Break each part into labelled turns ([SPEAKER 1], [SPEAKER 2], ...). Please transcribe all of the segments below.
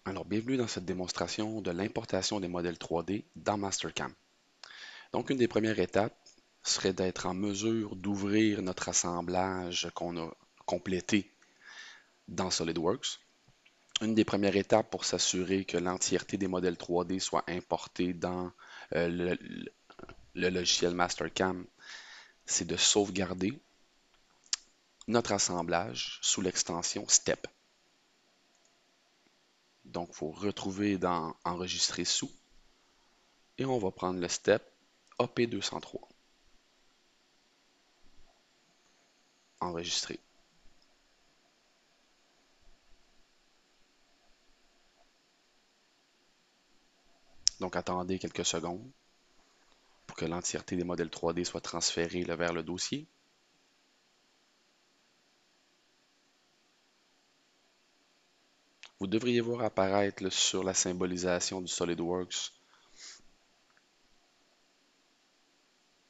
[SPEAKER 1] Alors, bienvenue dans cette démonstration de l'importation des modèles 3D dans Mastercam. Donc, une des premières étapes serait d'être en mesure d'ouvrir notre assemblage qu'on a complété dans SolidWorks. Une des premières étapes pour s'assurer que l'entièreté des modèles 3D soit importée dans euh, le, le logiciel Mastercam, c'est de sauvegarder notre assemblage sous l'extension STEP. Donc, il faut retrouver dans Enregistrer sous et on va prendre le STEP AP203. Enregistrer. Donc attendez quelques secondes pour que l'entièreté des modèles 3D soit transférée vers le dossier. Vous devriez voir apparaître sur la symbolisation du SolidWorks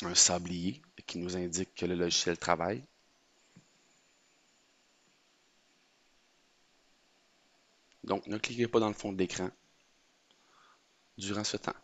[SPEAKER 1] un sablier qui nous indique que le logiciel travaille. Donc ne cliquez pas dans le fond de l'écran durant ce temps.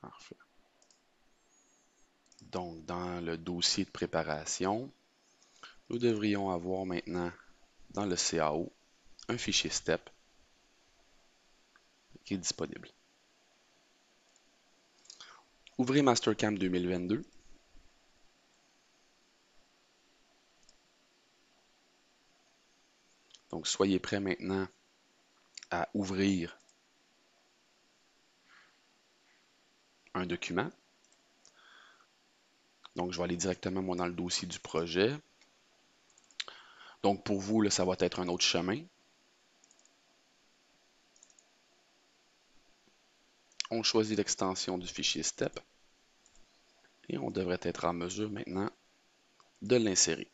[SPEAKER 1] Parfait. Donc dans le dossier de préparation, nous devrions avoir maintenant dans le CAO un fichier STEP qui est disponible. Ouvrez Mastercam 2022. Donc soyez prêts maintenant à ouvrir un document. Donc je vais aller directement moi, dans le dossier du projet. Donc pour vous, là, ça va être un autre chemin. On choisit l'extension du fichier STEP et on devrait être en mesure maintenant de l'insérer.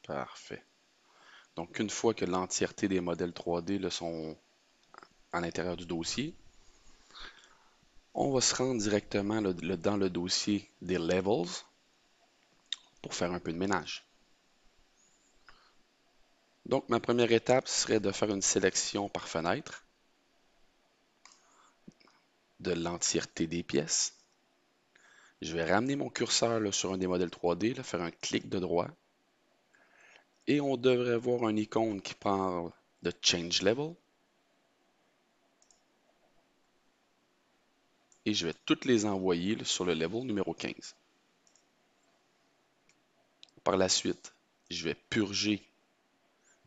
[SPEAKER 1] Parfait. Donc une fois que l'entièreté des modèles 3D là, sont à l'intérieur du dossier, on va se rendre directement dans le dossier des Levels pour faire un peu de ménage. Donc ma première étape serait de faire une sélection par fenêtre de l'entièreté des pièces. Je vais ramener mon curseur là, sur un des modèles 3D, là, faire un clic de droit et on devrait voir une icône qui parle de Change Level. et je vais toutes les envoyer là, sur le level numéro 15. Par la suite, je vais purger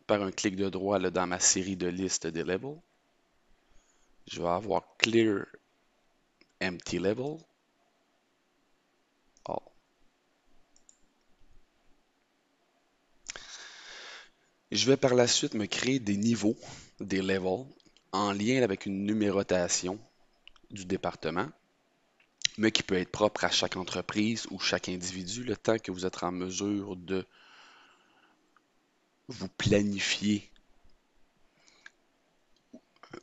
[SPEAKER 1] par un clic de droit là, dans ma série de listes des levels. Je vais avoir Clear Empty Level. All. Je vais par la suite me créer des niveaux, des levels, en lien avec une numérotation du département, mais qui peut être propre à chaque entreprise ou chaque individu, le temps que vous êtes en mesure de vous planifier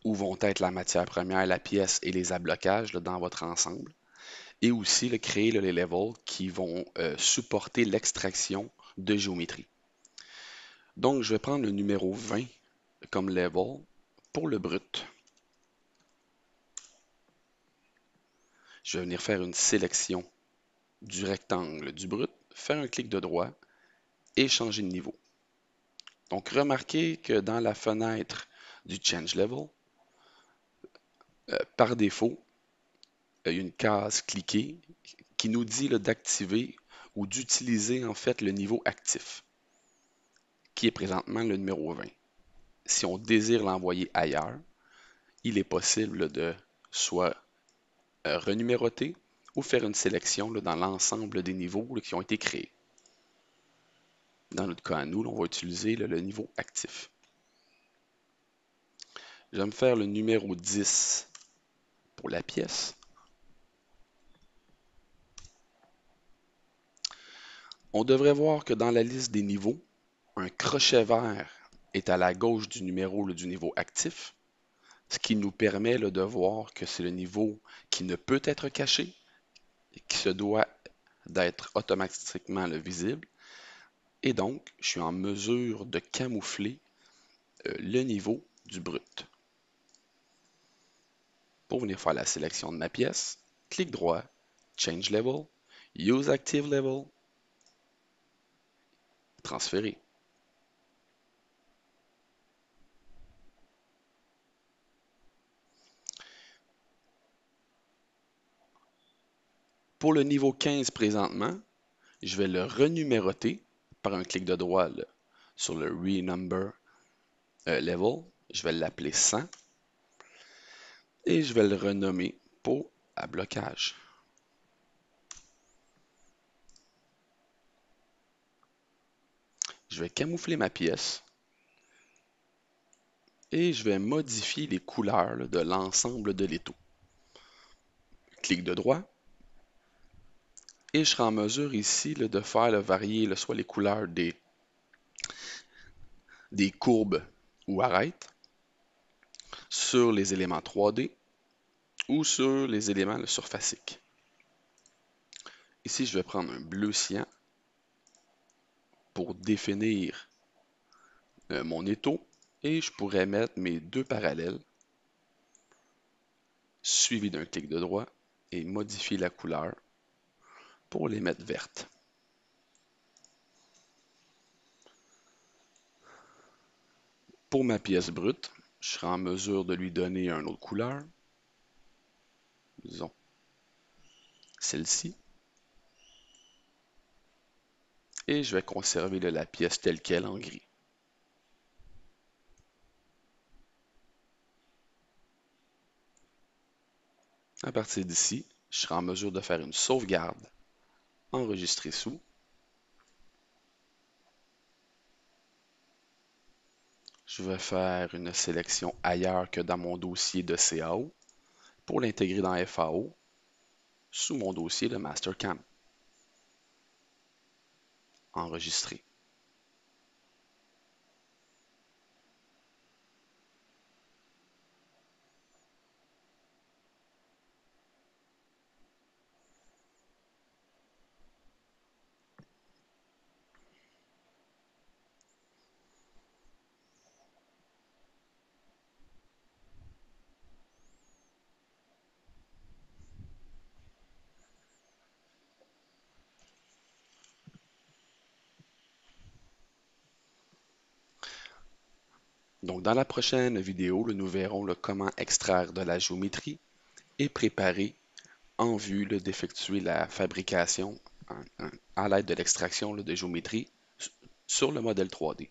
[SPEAKER 1] où vont être la matière première, la pièce et les ablocages là, dans votre ensemble. Et aussi créer les levels qui vont supporter l'extraction de géométrie. Donc, je vais prendre le numéro 20 comme level pour le brut. Je vais venir faire une sélection du rectangle du brut, faire un clic de droit et changer de niveau. Donc, remarquez que dans la fenêtre du Change Level, par défaut, il y a une case cliquée qui nous dit d'activer ou d'utiliser en fait le niveau actif, qui est présentement le numéro 20. Si on désire l'envoyer ailleurs, il est possible de soit renuméroter ou faire une sélection dans l'ensemble des niveaux qui ont été créés. Dans notre cas à nous, on va utiliser le niveau actif. Je vais me faire le numéro 10 pour la pièce. On devrait voir que dans la liste des niveaux, un crochet vert est à la gauche du numéro du niveau actif, ce qui nous permet de voir que c'est le niveau qui ne peut être caché et qui se doit d'être automatiquement visible. Et donc, je suis en mesure de camoufler le niveau du brut. Pour venir faire la sélection de ma pièce, clic droit, Change Level, Use Active Level, transférer. Pour le niveau 15 présentement, je vais le renuméroter par un clic de droit sur le Renumber Level. Je vais l'appeler 100 et je vais le renommer pot à blocage. Je vais camoufler ma pièce et je vais modifier les couleurs de l'ensemble de l'étau. Clic de droit et je serai en mesure ici de faire varier soit les couleurs des courbes ou arêtes sur les éléments 3D ou sur les éléments surfaciques. Ici, je vais prendre un bleu cyan pour définir mon étau et je pourrais mettre mes deux parallèles suivis d'un clic de droit et modifier la couleur pour les mettre vertes. Pour ma pièce brute, je serai en mesure de lui donner une autre couleur, disons celle-ci, et je vais conserver la pièce telle qu'elle en gris. À partir d'ici, je serai en mesure de faire une sauvegarde, enregistrer sous. Je vais faire une sélection ailleurs que dans mon dossier de CAO pour l'intégrer dans FAO sous mon dossier de Mastercam. Enregistrer. Donc, dans la prochaine vidéo, nous verrons comment extraire de la géométrie et préparer en vue là, d'effectuer la fabrication à l'aide de l'extraction là, de géométrie sur le modèle 3D.